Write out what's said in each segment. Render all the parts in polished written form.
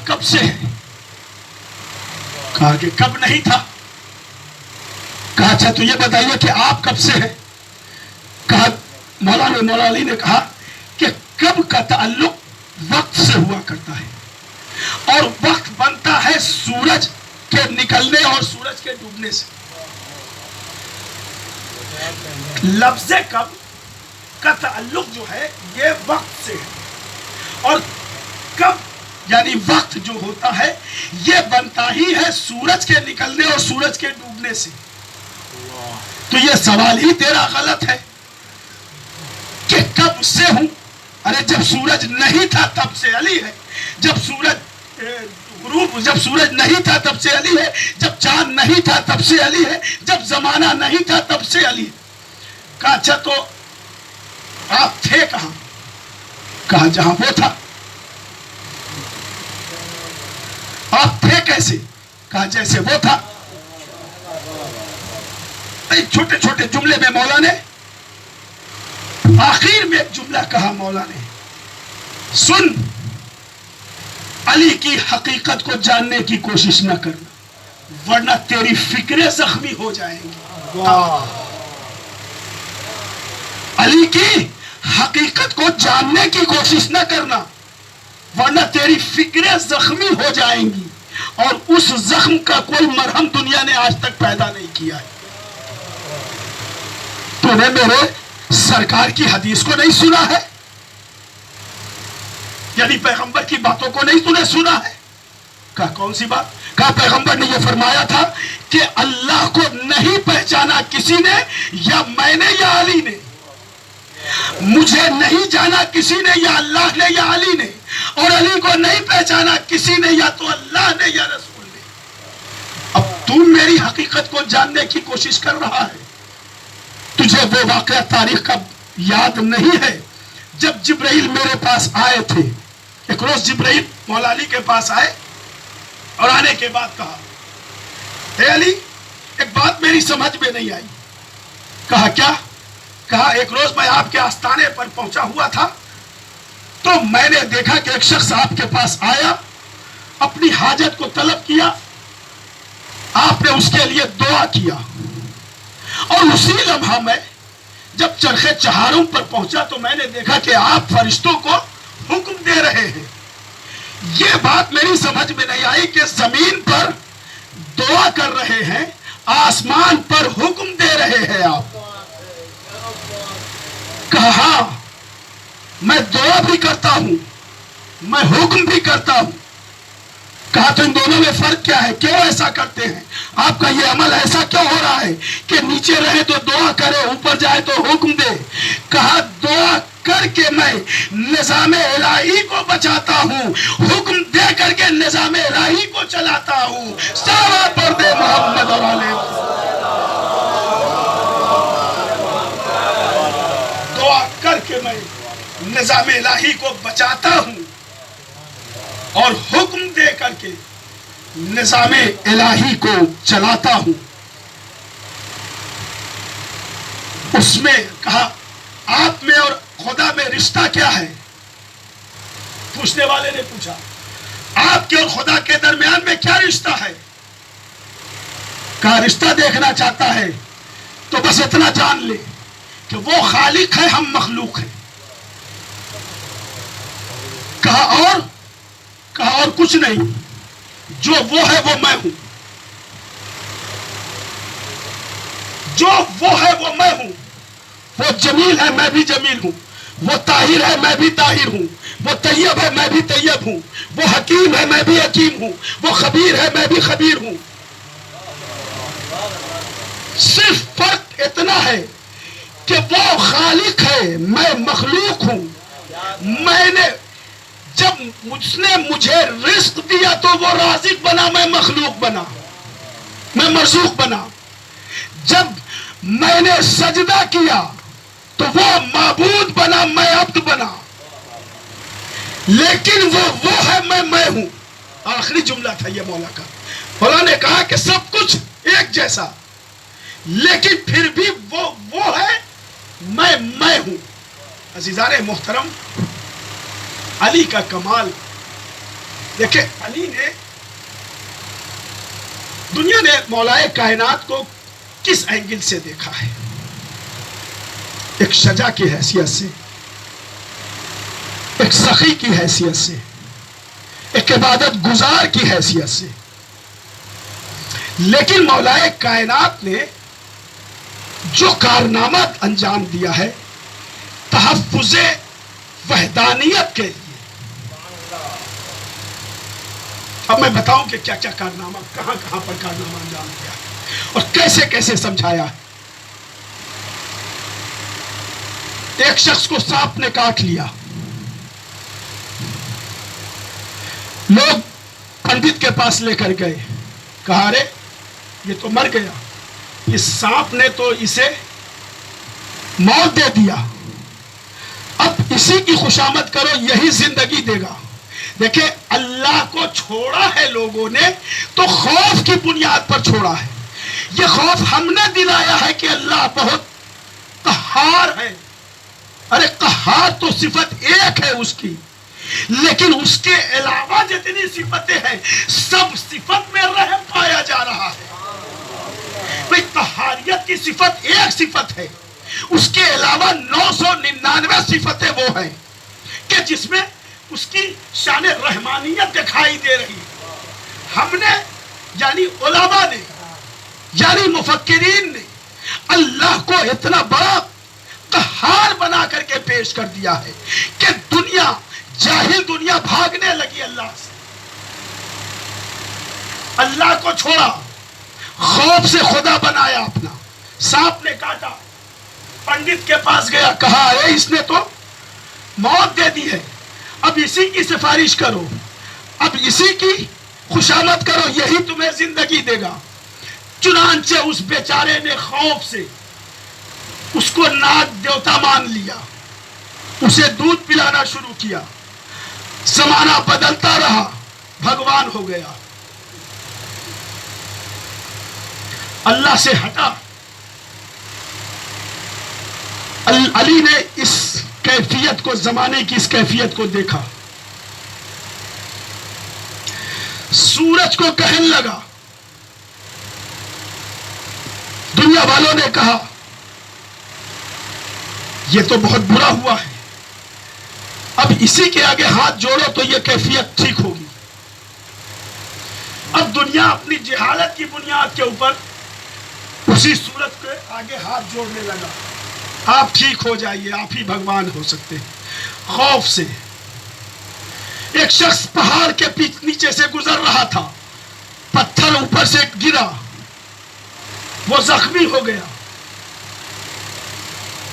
کب سے ہے؟ کہا کہ کب نہیں تھا. کہا اچھا تو یہ بتائیے کہ آپ کب سے ہیں؟ کہا مولا علی نے کہا کہ کب کا تعلق وقت سے ہوا کرتا ہے، اور وقت بنتا ہے سورج کے نکلنے اور سورج کے ڈوبنے سے. لفظ کب کا تعلق جو ہے یہ وقت سے ہے، اور کب یعنی وقت جو ہوتا ہے یہ بنتا ہی ہے سورج کے نکلنے اور سورج کے ڈوبنے سے. تو یہ سوال ہی تیرا غلط ہے کہ کب سے ہوں. ارے جب سورج نہیں تھا تب سے علی ہے، جب سورج نہیں تھا تب سے علی ہے، جب چاند نہیں تھا تب سے علی ہے، جب زمانہ نہیں تھا تب سے علی ہے. کہا اچھا تو آپ تھے کہاں؟ کہا جہاں وہ تھا. آپ تھے کیسے؟ کہا جیسے وہ تھا. چھوٹے چھوٹے جملے میں مولا نے آخر میں ایک جملہ کہا. مولا نے سن، علی کی حقیقت کو جاننے کی کوشش نہ کرنا ورنہ تیری فکریں زخمی ہو جائیں گی. علی کی حقیقت کو جاننے کی کوشش نہ کرنا ورنہ تیری فکریں زخمی ہو جائیں گی، اور اس زخم کا کوئی مرہم دنیا نے آج تک پیدا نہیں کیا ہے. تو نے میرے سرکار کی حدیث کو نہیں سنا ہے؟ یعنی پیغمبر کی باتوں کو نہیں تو نے سنا ہے؟ کہا کون سی بات؟ کہا پیغمبر نے یہ فرمایا تھا کہ اللہ کو نہیں پہچانا کسی نے، یا میں نے یا علی نے. مجھے نہیں جانا کسی نے، یا اللہ نے یا علی نے. اور علی کو نہیں پہچانا کسی نے، یا تو اللہ نے یا رسول نے. اب تم میری حقیقت کو جاننے کی کوشش کر رہا ہے. تجھے وہ واقعہ تاریخ کا یاد نہیں ہے جب جبرائیل میرے پاس آئے تھے؟ ایک روز جبرائیل مولا علی کے پاس آئے اور آنے کے بعد کہا اے علی ایک بات میری سمجھ میں نہیں آئی. کہا کیا؟ کہا ایک روز میں آپ کے آستانے پر پہنچا ہوا تھا تو میں نے دیکھا کہ ایک شخص آپ کے پاس آیا، اپنی حاجت کو طلب کیا، آپ نے اس کے لیے دعا کیا، اور اسی لمحہ میں جب چرخ چہارم پر پہنچا تو میں نے دیکھا کہ آپ فرشتوں کو حکم دے رہے ہیں. یہ بات میری سمجھ میں نہیں آئی کہ زمین پر دعا کر رہے ہیں، آسمان پر حکم دے رہے ہیں آپ. کہا میں دعا بھی کرتا ہوں، میں حکم بھی کرتا ہوں. کہا تو ان دونوں میں فرق کیا ہے؟ کیوں ایسا کرتے ہیں؟ آپ کا یہ عمل ایسا کیوں ہو رہا ہے کہ نیچے رہے تو دعا کرے، اوپر جائے تو حکم دے؟ کہا دعا کر کے میں نظام الہی کو بچاتا ہوں، حکم دے کر کے نظام الہی کو چلاتا ہوں. سارا پردے محمد اور علیہ دعا کر کے میں نظام الہی کو بچاتا ہوں اور حکم دے کر کے نظام الہی کو چلاتا ہوں. اس میں کہا آپ میں اور خدا میں رشتہ کیا ہے؟ پوچھنے والے نے پوچھا آپ کے اور خدا کے درمیان میں کیا رشتہ ہے؟ کہا رشتہ دیکھنا چاہتا ہے تو بس اتنا جان لے کہ وہ خالق ہے، ہم مخلوق ہیں. کہا اور کچھ نہیں، جو وہ ہے وہ میں ہوں، جو وہ ہے وہ میں ہوں. وہ جمیل ہے میں بھی جمیل ہوں، وہ طاہر ہے میں بھی طاہر ہوں، وہ طیب ہے میں بھی طیب ہوں، وہ حکیم ہے میں بھی حکیم ہوں، وہ خبیر ہے میں بھی خبیر ہوں. صرف فرق اتنا ہے کہ وہ خالق ہے، میں مخلوق ہوں. میں نے جب اس نے مجھے رزق دیا تو وہ رازق بنا، میں مخلوق بنا، میں مرزوق بنا. جب میں نے سجدہ کیا تو وہ معبود بنا، میں عبد بنا. لیکن وہ ہے، میں ہوں. آخری جملہ تھا یہ مولا کا. مولا نے کہا کہ سب کچھ ایک جیسا لیکن پھر بھی وہ ہے، میں ہوں. عزیزان محترم، علی کا کمال دیکھیں علی نے، دنیا نے مولائے کائنات کو کس اینگل سے دیکھا ہے؟ ایک شجاع کی حیثیت سے، ایک سخی کی حیثیت سے، ایک عبادت گزار کی حیثیت سے. لیکن مولائے کائنات نے جو کارنامہ انجام دیا ہے تحفظ وحدانیت کے لیے. اب میں بتاؤں کہ کیا کیا کارنامہ، کہاں کہاں پر کارنامہ انجام دیا اور کیسے کیسے سمجھایا ہے. ایک شخص کو سانپ نے کاٹ لیا، لوگ پنڈت کے پاس لے کر گئے، کہا رے یہ تو مر گیا، اس سانپ نے تو اسے موت دے دیا، اب اسی کی خوشامد کرو، یہی زندگی دے گا. دیکھیں اللہ کو چھوڑا ہے لوگوں نے تو خوف کی بنیاد پر چھوڑا ہے. یہ خوف ہم نے دلایا ہے کہ اللہ بہت قہار ہے. ارے قہار تو صفت ایک ہے اس کی، لیکن اس کے علاوہ جتنی صفتیں ہیں سب صفت میں رحم پایا جا رہا ہے. بھئی قہاریت کی صفت ایک صفت ہے، اس کے علاوہ 999 صفتیں وہ ہیں کہ جس میں اس کی شان رحمانیت دکھائی دے رہی. ہم نے یعنی علماء نے یعنی مفکرین نے اللہ کو اتنا بڑا قہار بنا کر کے پیش کر دیا ہے کہ دنیا، جاہل دنیا بھاگنے لگی اللہ سے. اللہ کو چھوڑا، خوف سے خدا بنایا اپنا. سانپ نے کاٹا، پنڈت کے پاس گیا، کہا اے اس نے تو موت دے دی ہے، اب اسی کی سفارش کرو، اب اسی کی خوشامد کرو، یہی تمہیں زندگی دے گا. چنانچہ اس بیچارے نے خوف سے اس کو ناگ دیوتا مان لیا، اسے دودھ پلانا شروع کیا. زمانہ بدلتا رہا، بھگوان ہو گیا، اللہ سے ہٹا. علی نے اس کیفیت کو، زمانے کی اس کیفیت کو دیکھا، سورج کو کہنے لگا. دنیا والوں نے کہا یہ تو بہت برا ہوا ہے، اب اسی کے آگے ہاتھ جوڑو تو یہ کیفیت ٹھیک ہوگی. اب دنیا اپنی جہالت کی بنیاد کے اوپر اسی سورج کے آگے ہاتھ جوڑنے لگا، آپ ٹھیک ہو جائیے، آپ ہی بھگوان ہو سکتے ہیں. خوف سے ایک شخص پہاڑ کے نیچے سے گزر رہا تھا، پتھر اوپر سے گرا، وہ زخمی ہو گیا.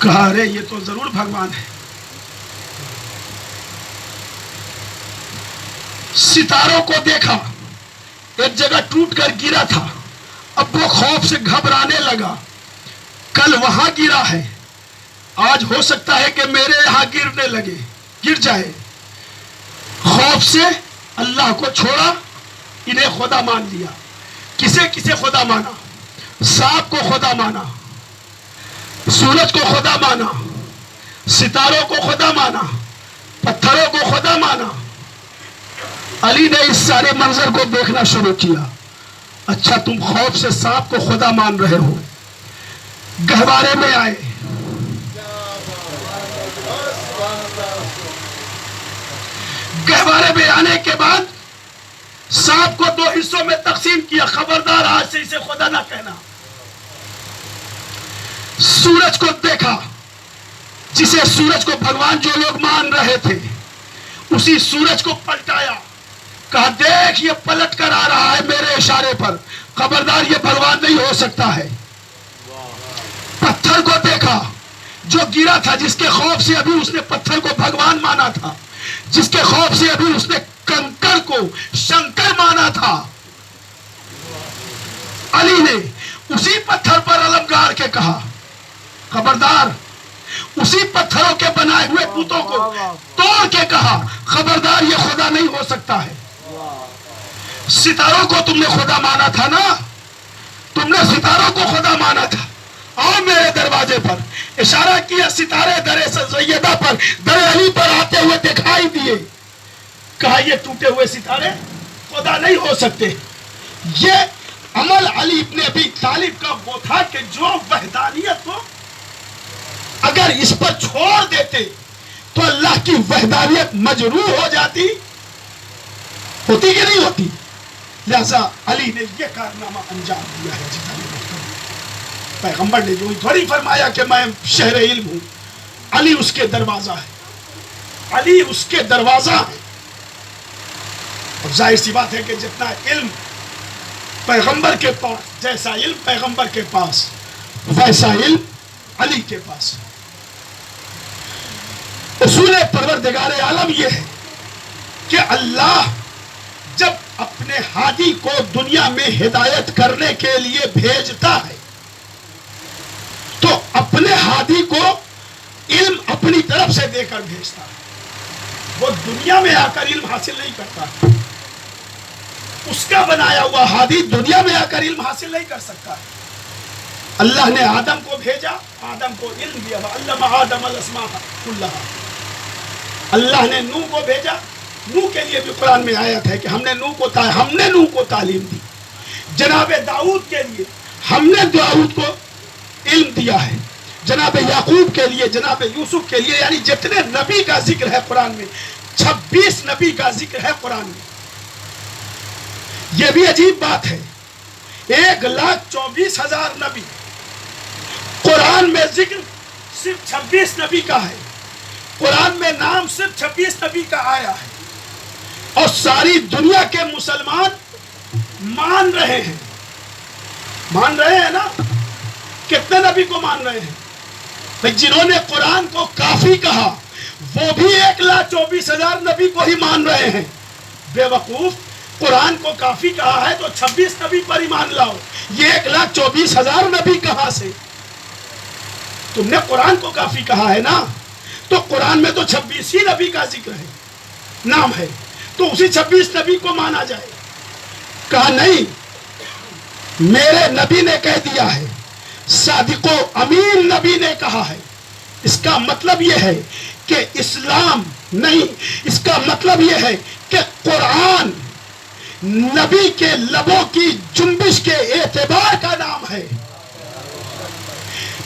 کہا رے یہ تو ضرور بھگوان ہے. ستاروں کو دیکھا، ایک جگہ ٹوٹ کر گرا تھا، اب وہ خوف سے گھبرانے لگا، کل وہاں گرا ہے، آج ہو سکتا ہے کہ میرے یہاں گر جائے. خوف سے اللہ کو چھوڑا، انہیں خدا مان لیا. کسے خدا مانا؟ سانپ کو خدا مانا، سورج کو خدا مانا، ستاروں کو خدا مانا، پتھروں کو خدا مانا. علی نے اس سارے منظر کو دیکھنا شروع کیا. اچھا تم خوف سے سانپ کو خدا مان رہے ہو. گہوارے میں آئے، گہوارے میں آنے کے بعد سانپ کو 2 حصوں میں تقسیم کیا، خبردار آج سے اسے خدا نہ کہنا. سورج کو دیکھا، جسے سورج کو بھگوان جو لوگ مان رہے تھے، اسی سورج کو پلٹایا، کہا دیکھ یہ پلٹ کر آ رہا ہے میرے اشارے پر، خبردار یہ بھگوان نہیں ہو سکتا ہے. پتھر کو دیکھا، جو گرا تھا، جس کے خوف سے ابھی اس نے پتھر کو بھگوان مانا تھا، جس کے خوف سے ابھی اس نے کنکر کو شنکر مانا تھا. علی نے اسی پتھر پر علم گاڑ کے کہا خبردار، اسی پتھروں کے بنائے ہوئے بتوں کو توڑ کے کہا خبردار یہ خدا نہیں ہو سکتا ہے. ستاروں کو تم نے خدا مانا تھا نا، تم نے ستاروں کو خدا مانا تھا، آؤ میرے دروازے پر. اشارہ کیا، ستارے در سیدہ پر، در علی پر آتے ہوئے دکھائی دیے. کہا یہ ٹوٹے ہوئے ستارے خدا نہیں ہو سکتے. یہ عمل علی ابن ابی طالب کا وہ تھا کہ جو وحدانیت کو اگر اس پر چھوڑ دیتے تو اللہ کی وحدانیت مجروح ہو جاتی، ہوتی کہ نہیں ہوتی. لہذا علی نے یہ کارنامہ انجام دیا ہے. پیغمبر نے جو تھوڑی فرمایا کہ میں شہر علم ہوں. علی اس کے دروازہ ہے، علی اس کے دروازہ ہے. اور ظاہر سی بات ہے کہ جتنا علم پیغمبر کے پاس، جیسا علم پیغمبر کے پاس، ویسا علم علی کے پاس. اصول پروردگار عالم یہ ہے کہ اللہ جب اپنے ہادی کو دنیا میں ہدایت کرنے کے لیے بھیجتا ہے تو اپنے ہادی کو علم اپنی طرف سے دے کر بھیجتا ہے. وہ دنیا میں آ کر علم حاصل نہیں کرتا. اس کا بنایا ہوا ہادی دنیا میں آ کر علم حاصل نہیں کر سکتا. اللہ نے آدم کو بھیجا، آدم کو علم دیا. علم آدم الاسماء کلھا. اللہ نے نوح کو بھیجا، نوح کے لیے بھی قرآن میں آیت ہے کہ ہم نے نوح کو تعلیم دی. جناب داؤد کے لیے ہم نے داؤد کو علم دیا ہے. جناب یعقوب کے لیے، جناب یوسف کے لیے، یعنی جتنے نبی کا ذکر ہے قرآن میں، 26 نبی کا ذکر ہے قرآن میں. یہ بھی عجیب بات ہے، 1,24,000 نبی، قرآن میں ذکر صرف 26 نبی کا ہے. قرآن میں نام صرف 26 نبی کا آیا ہے. اور ساری دنیا کے مسلمان مان رہے ہیں. مان رہے ہیں نا؟ کتنے نبی کو مان رہے ہیں؟ جنہوں نے قرآن کو کافی کہا وہ بھی 1,24,000 نبی کو ہی مان رہے ہیں. بے وقوف، قرآن کو کافی کہا ہے تو 26 نبی پر ایمان لاؤ. یہ 1,24,000 نبی کہاں سے؟ تم نے قرآن کو کافی کہا ہے نا، تو قرآن میں تو 26 ہی نبی کا ذکر ہے، نام ہے، تو اسی 26 نبی کو مانا جائے. کہا نہیں، میرے نبی نے کہہ دیا ہے، صادق و امین نبی نے کہا ہے. اس کا مطلب یہ ہے کہ اسلام نہیں، اس کا مطلب یہ ہے کہ قرآن نبی کے لبوں کی جنبش کے اعتبار کا نام ہے.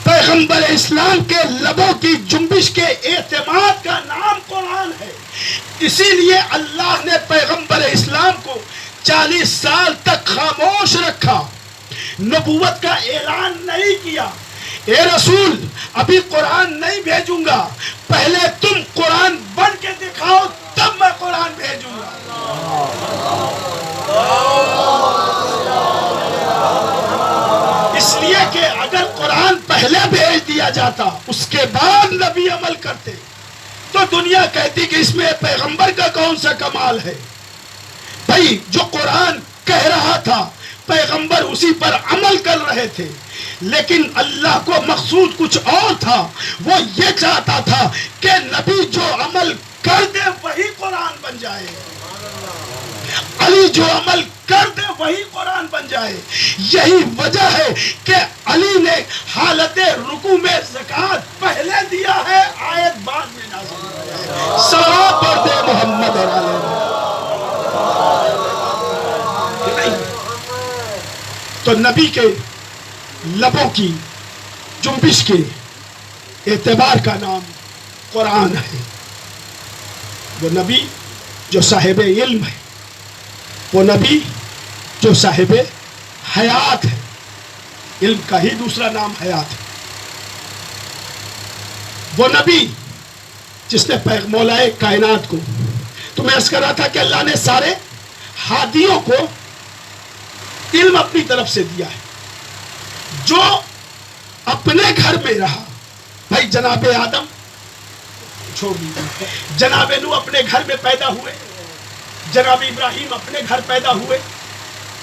پیغمبر اسلام کے لبوں کی جنبش کے اعتماد کا نام قرآن ہے. اسی لیے اللہ نے پیغمبر اسلام کو 40 سال تک خاموش رکھا، نبوت کا اعلان نہیں کیا. اے رسول، ابھی قرآن نہیں بھیجوں گا، پہلے تم قرآن بن کے دکھاؤ تب میں قرآن بھیجوں گا. اس لیے کہ اگر قرآن پہلے بھیج دیا جاتا، اس کے بعد نبی عمل کرتے، تو دنیا کہتی کہ اس میں پیغمبر کا کون سا کمال ہے. بھائی جو قرآن کہہ رہا تھا پیغمبر اسی پر عمل کر رہے تھے، لیکن اللہ کو مقصود کچھ اور تھا. وہ یہ چاہتا تھا کہ نبی جو عمل کر دے وہی قرآن بن جائے، علی جو عمل کر دے وہی قرآن بن جائے. یہی وجہ ہے کہ علی نے حالت رکوع میں زکوٰۃ پہلے دیا ہے، آیت بعد میں نازل ہے. صلوات پڑھ دے محمد اور علیہ. تو نبی کے لبوں کی جنبش کے اعتبار کا نام قرآن ہے. وہ نبی جو صاحب علم ہے، وہ نبی جو صاحب حیات ہے. علم کا ہی دوسرا نام حیات ہے. وہ نبی جس نے مولا کائنات کو، تو میں عرض کر رہا تھا کہ اللہ نے سارے ہادیوں کو علم اپنی طرف سے دیا ہے. جو اپنے گھر میں رہا، بھائی جناب آدم چھوڑ دیجیے، جناب نوح اپنے گھر میں پیدا ہوئے، جناب ابراہیم اپنے گھر پیدا ہوئے،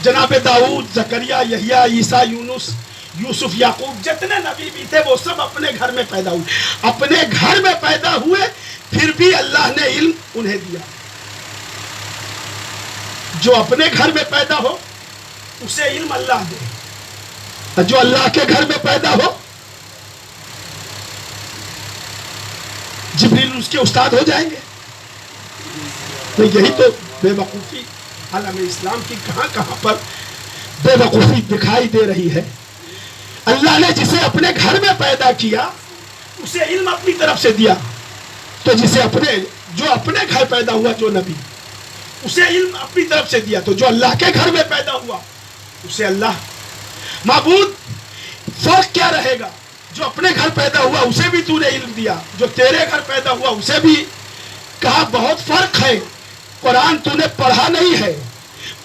جناب داؤد، زکریا، یحییٰ، عیسیٰ، یونس، یوسف، یعقوب، جتنے نبی بھی تھے وہ سب اپنے گھر میں پیدا ہوئے. اپنے گھر میں پیدا ہوئے پھر بھی اللہ نے علم انہیں دیا. جو اپنے گھر میں پیدا ہو اسے علم اللہ دے، جو اللہ کے گھر میں پیدا ہو جبریل اس کے استاد ہو جائیں گے. تو یہی تو بے وقوفی عالم اسلام کی کہاں کہاں پر بے وقوفی دکھائی دے رہی ہے۔ اللہ نے جسے اپنے گھر میں پیدا کیا اسے علم اپنی طرف سے دیا، تو جو اپنے گھر پیدا ہوا جو نبی اسے علم اپنی طرف سے دیا، تو جو اللہ کے گھر میں پیدا ہوا اسے اللہ معبود۔ فرق کیا رہے گا؟ جو اپنے گھر پیدا ہوا اسے بھی تو نے علم دیا، جو تیرے گھر پیدا ہوا اسے بھی۔ کہا بہت فرق ہے، قرآن تو نے پڑھا نہیں ہے،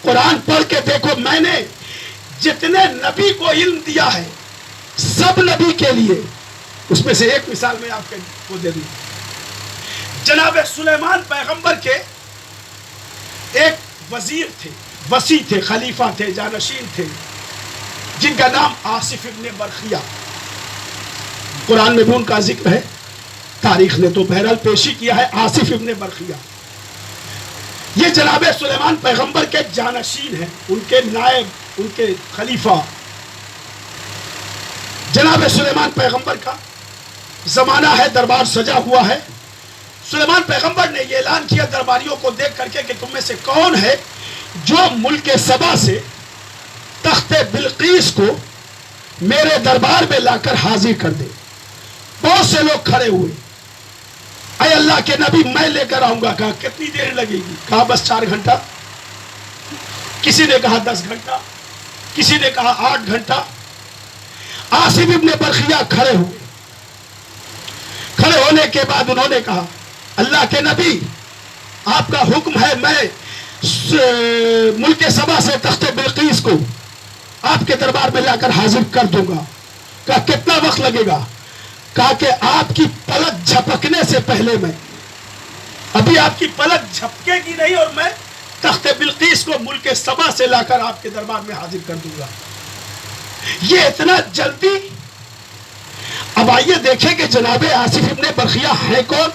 قرآن پڑھ کے دیکھو، میں نے جتنے نبی کو علم دیا ہے سب نبی کے لیے، اس میں سے ایک مثال میں آپ کو دے دوں۔ جناب سلیمان پیغمبر کے ایک وزیر تھے، وصی تھے، خلیفہ تھے، جانشین تھے، جن کا نام آصف ابن برخیہ۔ قرآن میں بھی ان کا ذکر ہے، تاریخ نے تو بہرحال پیشی کیا ہے، آصف ابن برخیہ۔ یہ جناب سلیمان پیغمبر کے جانشین ہیں، ان کے نائب، ان کے خلیفہ۔ جناب سلیمان پیغمبر کا زمانہ ہے، دربار سجا ہوا ہے۔ سلیمان پیغمبر نے یہ اعلان کیا درباریوں کو دیکھ کر کے کہ تم میں سے کون ہے جو ملک سبا سے تخت بلقیس کو میرے دربار میں لا کر حاضر کر دے۔ بہت سے لوگ کھڑے ہوئے، اے اللہ کے نبی میں لے کر آؤں گا۔ کہا کتنی دیر لگے گی؟ کہا بس 4 گھنٹہ۔ کسی نے کہا 10 گھنٹہ، کسی نے کہا 8 گھنٹہ۔ آصف ابن برخیہ کھڑے ہوئے، کھڑے ہونے کے بعد انہوں نے کہا اللہ کے نبی آپ کا حکم ہے، میں ملک سبا سے تخت بلقیس کو آپ کے دربار میں لا کر حاضر کر دوں گا۔ کہا کتنا وقت لگے گا؟ کہا کہ آپ کی پلک جھپکنے سے پہلے میں، ابھی آپ کی پلک جھپکے گی نہیں اور میں تخت بلقیس کو ملک سبا سے لا کر آپ کے دربار میں حاضر کر دوں گا۔ یہ اتنا جلدی؟ اب آئیے دیکھیں کہ جناب آصف ابن برخیہ ہیں کون؟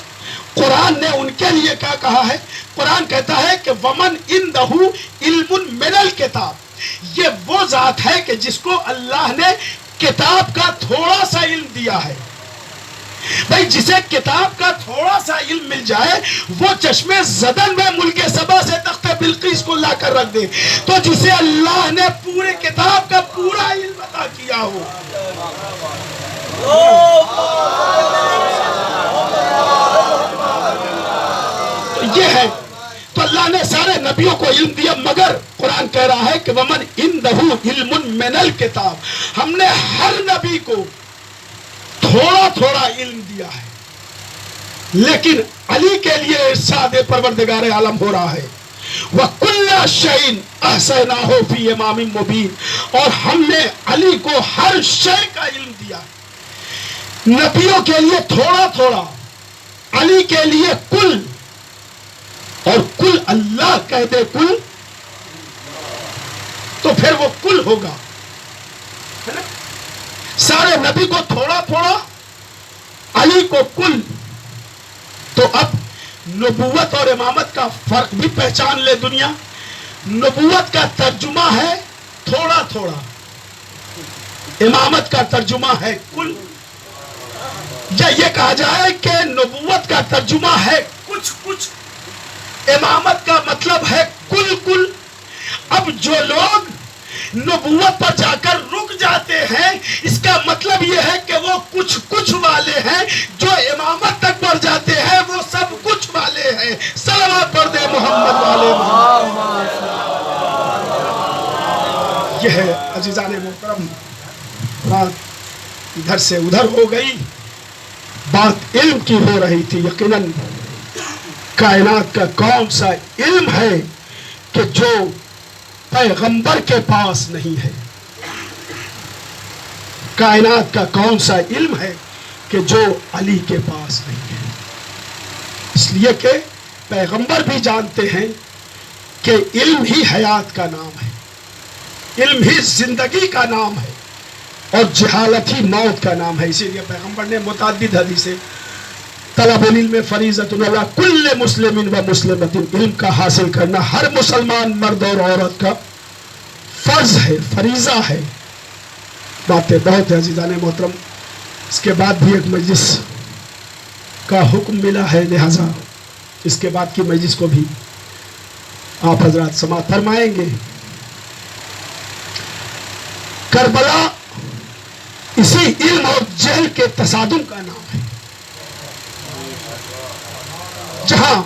قرآن نے ان کے لیے کیا کہا ہے؟ قرآن کہتا ہے کہ ومن عندہ علم من الکتاب، یہ وہ ذات ہے کہ جس کو اللہ نے کتاب کا تھوڑا سا علم دیا ہے۔ بھائی جسے کتاب کا تھوڑا سا علم مل جائے وہ چشمے زدن میں ملک سبا سے تخت بلقیس کو لا کر رکھ دے، تو جسے اللہ نے پورے کتاب کا پورا علم عطا کیا ہو۔ تو یہ ہے، تو اللہ نے سارے نبیوں کو علم دیا، مگر قرآن کہہ رہا ہے کہ ومن عندہ علم من الکتاب، ہم نے ہر نبی کو تھوڑا تھوڑا علم دیا ہے۔ لیکن علی کے لیے ارشاد پروردگار عالم ہو رہا ہے وَكُلَّ شَيْءٍ أَحْصَيْنَاهُ فِي إِمَامٍ مُبِينٍ، اور ہم نے علی کو ہر شے کا علم دیا ہے۔ نبیوں کے لیے تھوڑا تھوڑا، علی کے لیے کل، اور کل اللہ کہہ دے کل تو پھر وہ کل ہوگا، ہے نا؟ سارے نبی کو تھوڑا تھوڑا، علی کو کل۔ تو اب نبوت اور امامت کا فرق بھی پہچان لے دنیا۔ نبوت کا ترجمہ ہے تھوڑا تھوڑا، امامت کا ترجمہ ہے کل۔ یا یہ کہا جائے کہ نبوت کا ترجمہ ہے کچھ کچھ، امامت کا مطلب ہے کل کل۔ اب جو لوگ نبوت پر جا کر رک جاتے ہیں اس کا مطلب یہ ہے کہ وہ کچھ کچھ والے ہیں، جو امامت تک پڑھ جاتے ہیں وہ سب کچھ والے ہیں۔ صلوات پڑھ دے محمد والے محمد۔ یہ ہے عزیزان محترم، بات ادھر سے ادھر ہو گئی، بات علم کی ہو رہی تھی۔ یقیناً کائنات کا کون سا علم ہے کہ جو پیغمبر کے پاس نہیں ہے؟ کائنات کا کون سا علم ہے کہ جو علی کے پاس نہیں ہے؟ اس لیے کہ پیغمبر بھی جانتے ہیں کہ علم ہی حیات کا نام ہے، علم ہی زندگی کا نام ہے، اور جہالت ہی موت کا نام ہے۔ اسی لیے پیغمبر نے متعدد حدیثیں، طلب العلم فریضۃ علی کل مسلم و مسلمۃ، علم کا حاصل کرنا ہر مسلمان مرد اور عورت کا فرض ہے، فریضہ ہے۔ باتیں بہت ہیں عزیزان محترم، اس کے بعد بھی ایک مجلس کا حکم ملا ہے، لہذا اس کے بعد کی مجلس کو بھی آپ حضرات سماعت فرمائیں گے، کربلا اسی علم اور جہل کے تصادم کا نام ہے، جہاں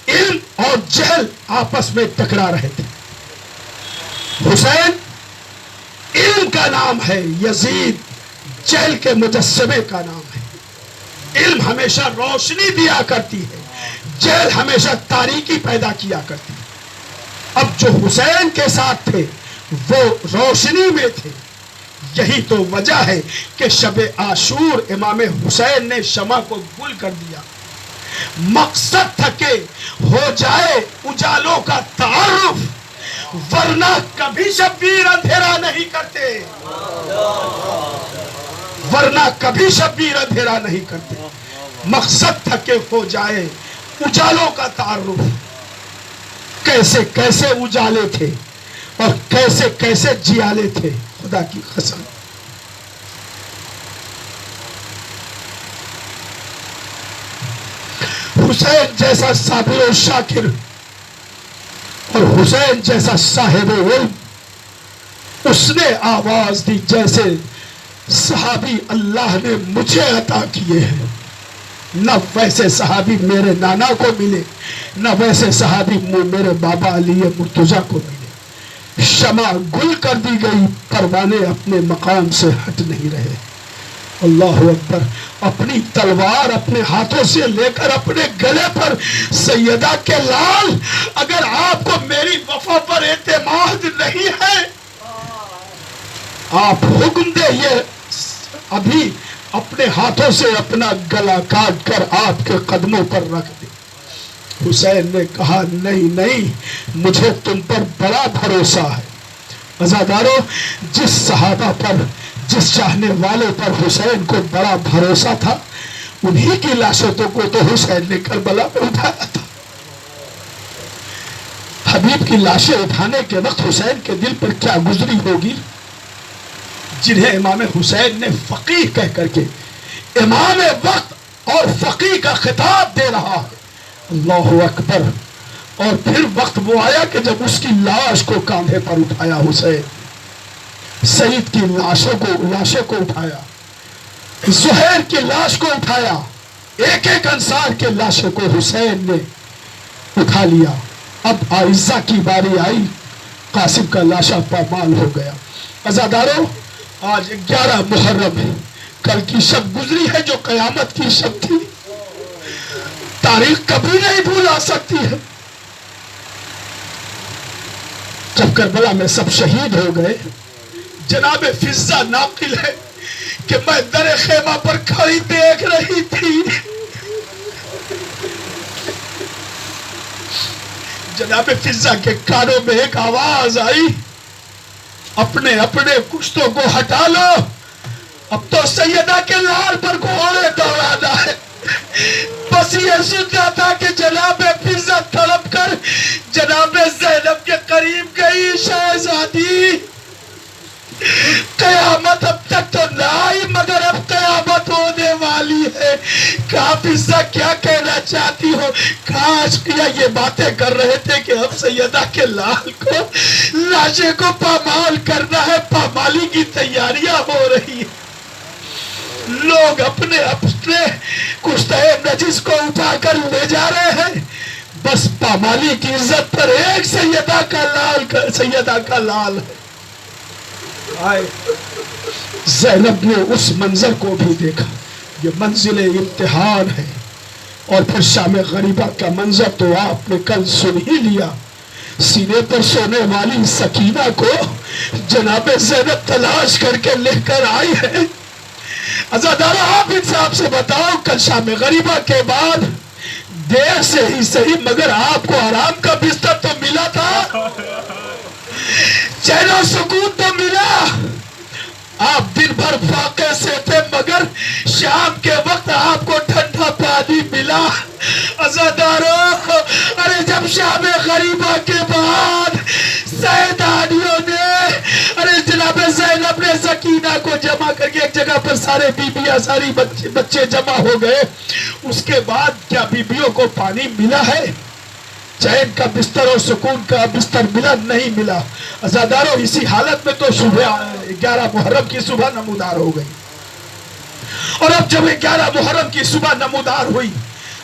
علم اور جہل آپس میں ٹکرا رہے تھے۔ حسین علم کا نام ہے، یزید جہل کے مجسمے کا نام ہے۔ علم ہمیشہ روشنی دیا کرتی ہے، جہل ہمیشہ تاریکی پیدا کیا کرتی ہے۔ اب جو حسین کے ساتھ تھے وہ روشنی میں تھے، یہی تو وجہ ہے کہ شب عاشور امام حسین نے شمع کو گل کر دیا۔ مقصد تھا کہ ہو جائے اجالوں کا تعارف، ورنہ کبھی شبیر اندھیرا نہیں کرتے، ورنہ کبھی شبیر اندھیرا نہیں کرتے۔ مقصد تھا کہ ہو جائے اجالوں کا تعارف۔ کیسے کیسے اجالے تھے اور کیسے کیسے جیالے تھے، خدا کی قسم۔ حسین جیسا صابر و شاکر اور حسین جیسا صاحب علم، اس نے آواز دی جیسے صحابی اللہ نے مجھے عطا کیے ہیں۔ نہ ویسے صحابی میرے نانا کو ملے، نہ ویسے صحابی میرے بابا علی مرتضیٰ کو ملے۔ شمع گل کر دی گئی، پروانے اپنے مقام سے ہٹ نہیں رہے۔ اللہ اکبر۔ اپنی تلوار اپنے ہاتھوں سے لے کر اپنے گلے پر سیدہ کے لال، اگر آپ کو میری وفا پر اعتماد نہیں ہے، آپ حکم دے یہ ابھی اپنے ہاتھوں سے اپنا گلا کاٹ کر آپ کے قدموں پر رکھ دے۔ حسین نے کہا نہیں نہیں، مجھے تم پر بڑا بھروسہ ہے۔ عزادارو، جس صحابہ پر، جس چاہنے والے پر حسین کو بڑا بھروسہ تھا، انہی کی لاشوں کو تو حسین نے کربلا میں اٹھایا تھا۔ حبیب کی لاشیں اٹھانے کے وقت حسین کے دل پر کیا گزری ہوگی، جنہیں امام حسین نے فقیہ کہہ کر کے امام وقت اور فقیہ کا خطاب دے رہا ہے۔ اللہ اکبر۔ اور پھر وقت وہ آیا کہ جب اس کی لاش کو کاندھے پر اٹھایا حسین، سعید کی لاشوں کو اٹھایا، زہیر کی لاش کو اٹھایا، ایک ایک انصار کے لاشوں کو حسین نے اٹھا لیا۔ اب عائزہ کی باری آئی، قاسم کا لاشا پامال ہو گیا۔ عزادارو، آج 11 محرم ہے، کل کی شب گزری ہے جو قیامت کی شب تھی، تاریخ کبھی نہیں بھولا سکتی ہے۔ جب کربلا میں سب شہید ہو گئے، جناب فضہ ناقل ہے کہ میں در خیمہ پر کھڑی دیکھ رہی تھی، جناب فضہ کے کانوں میں ایک آواز آئی، اپنے اپنے کشتوں کو ہٹا لو، اب تو سیدہ کے لال پر گھوڑے دوڑانا ہے۔ بس یہ سننا تھا کہ جناب فضہ تڑپ کر جناب زینب کے قریب گئی، شہزادی قیامت اب تک تو نہ آئی مگر اب قیامت ہونے والی ہے، کہا فضہ کیا کہنا چاہتی ہو؟ کاش کیا یہ باتیں کر رہے تھے کہ اب سیدہ کے لال کو لاشے کو پامال کرنا ہے، پامالی کی تیاریاں ہو رہی ہیں، لوگ اپنے اپنے کشتہ نجس کو اٹھا کر لے جا رہے ہیں، بس پامالی کی عزت پر ایک سیدہ کا لال ہے۔ زینب نے اس منظر کو بھی دیکھا، یہ منزل امتحان ہے، اور پھر شام غریبہ کا منظر تو آپ نے کل سن ہی لیا، سینے پر سونے والی سکینہ کو جناب زینب تلاش کر کے لے کر آئی ہے۔ عزادارہ، آپ انصاف سے بتاؤ، کل شام غریبہ کے بعد دیر سے ہی صحیح مگر آپ کو آرام کا بستر تو ملا تھا، چین و سکون تو ملا، آپ دن بھر فاقے سے تھے مگر شام کے وقت آپ کو ٹھنڈا پانی ملا۔ عزادارو، ارے جب شام غریبہ کے بعد سیدانیوں نے، ارے جناب زینب نے سکینہ کو جمع کر کے ایک جگہ پر سارے بیبیاں، ساری بچے جمع ہو گئے، اس کے بعد کیا بیبیوں کو پانی ملا ہے؟ چین کا بستر اور سکون کا بستر ملا نہیں ملا۔ عزاداروں اسی حالت میں تو صبح 11 محرم کی صبح نمودار ہو گئی، اور اب جب 11 محرم کی صبح نمودار ہوئی،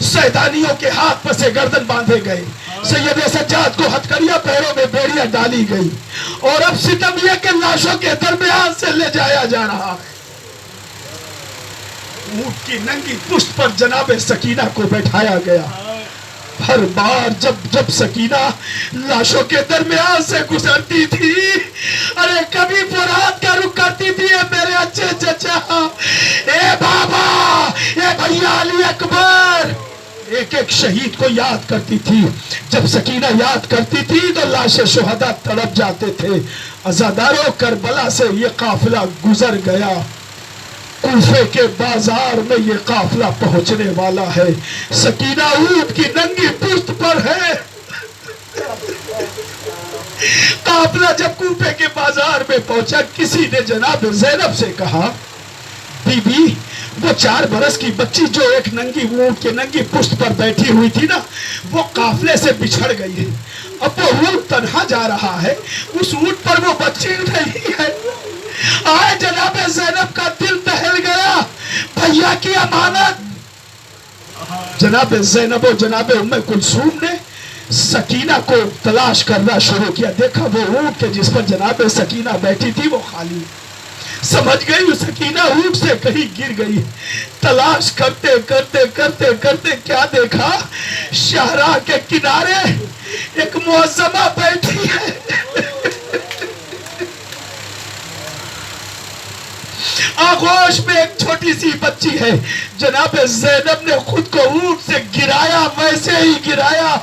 سیدانیوں کے ہاتھ پر سے گردن باندھے گئے، سید سجاد کو ہتھکڑیاں پیروں میں بیڑیاں ڈالی گئی، اور اب ستم یہ کہ لاشوں کے درمیان سے لے جایا جا رہا ہے۔ اونٹ کی ننگی پشت پر جناب سکینہ کو بیٹھایا گیا۔ ہر بار جب سکینہ لاشوں کے درمیان سے گزرتی تھی، ارے کبھی فرات کا رخ کرتی تھی، اے میرے اچھے چچا، اے بابا، اے بھیا علی اکبر، ایک ایک شہید کو یاد کرتی تھی۔ جب سکینہ یاد کرتی تھی تو لاش شہداء تڑپ جاتے تھے۔ عزاداروں کربلا سے یہ قافلہ گزر گیا، کوفے کے بازار میں یہ قافلہ پہنچنے والا ہے۔ سکینہ اونٹ کی ننگی پشت پر ہے۔ قافلہ جب کوفے کے بازار میں پہنچا، کسی نے جناب زینب سے کہا، بی بی، وہ 4 برس کی بچی جو ایک ننگی اونٹ کے ننگی پشت پر بیٹھی ہوئی تھی نا، وہ قافلے سے بچھڑ گئی ہے۔ اب وہ اونٹ تنہا جا رہا ہے، اس اونٹ پر وہ بچی نہیں ہے۔ آئے جناب زینب کا دل دہل گیا، بھیا کی امانت۔ جناب زینب و جناب ام کلثوم نے سکینہ کو تلاش کرنا شروع کیا۔ دیکھا وہ اونٹ کے جس پر جناب سکینہ بیٹھی تھی وہ خالی، سمجھ گئی وہ سکینہ اونٹ سے کہیں گر گئی۔ تلاش کرتے کرتے کرتے کرتے کیا دیکھا، شاہراہ کے کنارے ایک معظمہ بیٹھی ہے۔ آغوش میں ایک چھوٹی سی بچی ہے۔ جناب زینب نے خود کو اونٹ سے گرایا، ویسے ہی گرایا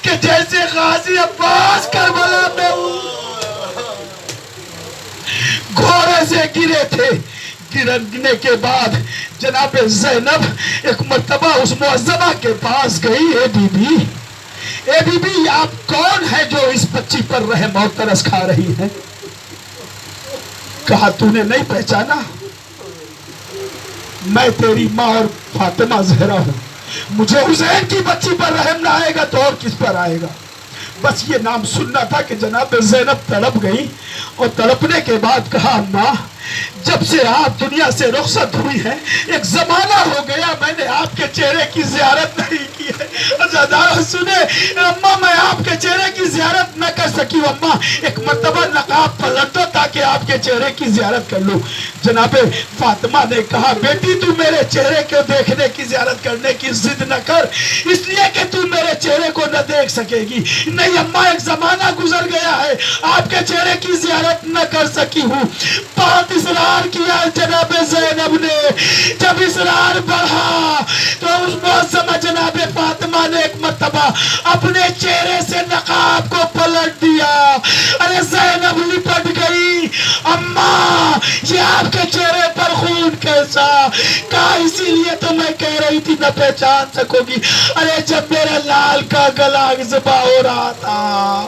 کہ جیسے غازی عباس کربلا میں گھوڑے سے گرے تھے۔ گرنے کے بعد جناب زینب ایک مرتبہ اس معظمہ کے پاس گئی، اے بی بی آپ کون ہے جو اس بچی پر رحم اور ترس کھا رہی ہے؟ کہا تو نے نہیں پہچانا؟ میں تیری ماں اور فاطمہ زہرا ہوں، مجھے حسین کی بچی پر رحم نہ آئے گا تو اور کس پر آئے گا؟ بس یہ نام سننا تھا کہ جناب زینب تڑپ گئی، اور تڑپنے کے بعد کہا، اماں جب سے آپ دنیا سے رخصت ہوئی ہیں ایک زمانہ ہو گیا میں نے آپ کے چہرے کی زیارت نہیں کی ہے۔ عزاداروں سنے، اماں میں آپ کے چہرے کی زیارت نہ کر سکی ہوں، اماں ایک مرتبہ نقاب پلٹ دو تاکہ آپ کے چہرے کی زیارت کر لوں۔ جناب فاطمہ نے کہا، بیٹی تو میرے چہرے کو دیکھنے کی زیارت کرنے کی ضد نہ کر، اس لیے کہ تو میرے چہرے کو نہ دیکھ سکے گی۔ نہیں اماں، ایک زمانہ گزر گیا ہے، آپ کے چہرے کی زیارت نہ کر سکی ہوں۔ بات اصرار کیا جناب زینب نے۔ جب اصرار بڑھا تو اس معظمہ جناب فاطمہ نے ایک مرتبہ اپنے چہرے سے نقاب کو پلٹ دیا۔ ارے زینب لپٹ گئی، اماں یہ آپ کے چہرے پر خون کیسا؟ کہا اسی لیے تو میں کہہ رہی تھی نہ پہچان سکو گی۔ ارے جب میرے لال کا گلا ذبح ہو رہا تھا،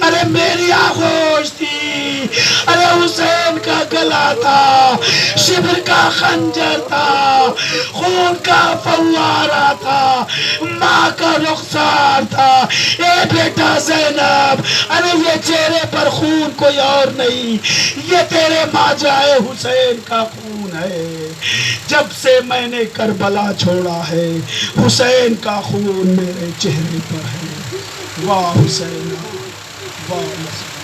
ارے میری آغوش تھی، ارے حسین کا گلا تھا، شبر کا خنجر تھا، خون کا فوارہ تھا، ماں کا رخسار تھا۔ اے بیٹا زینب، ارے یہ چہرے پر خون کوئی اور نہیں، یہ تیرے ماجرائے حسین کا خون ہے۔ جب سے میں نے کربلا چھوڑا ہے حسین کا خون میرے چہرے پر ہے۔ واہ حسین، واہ حسین۔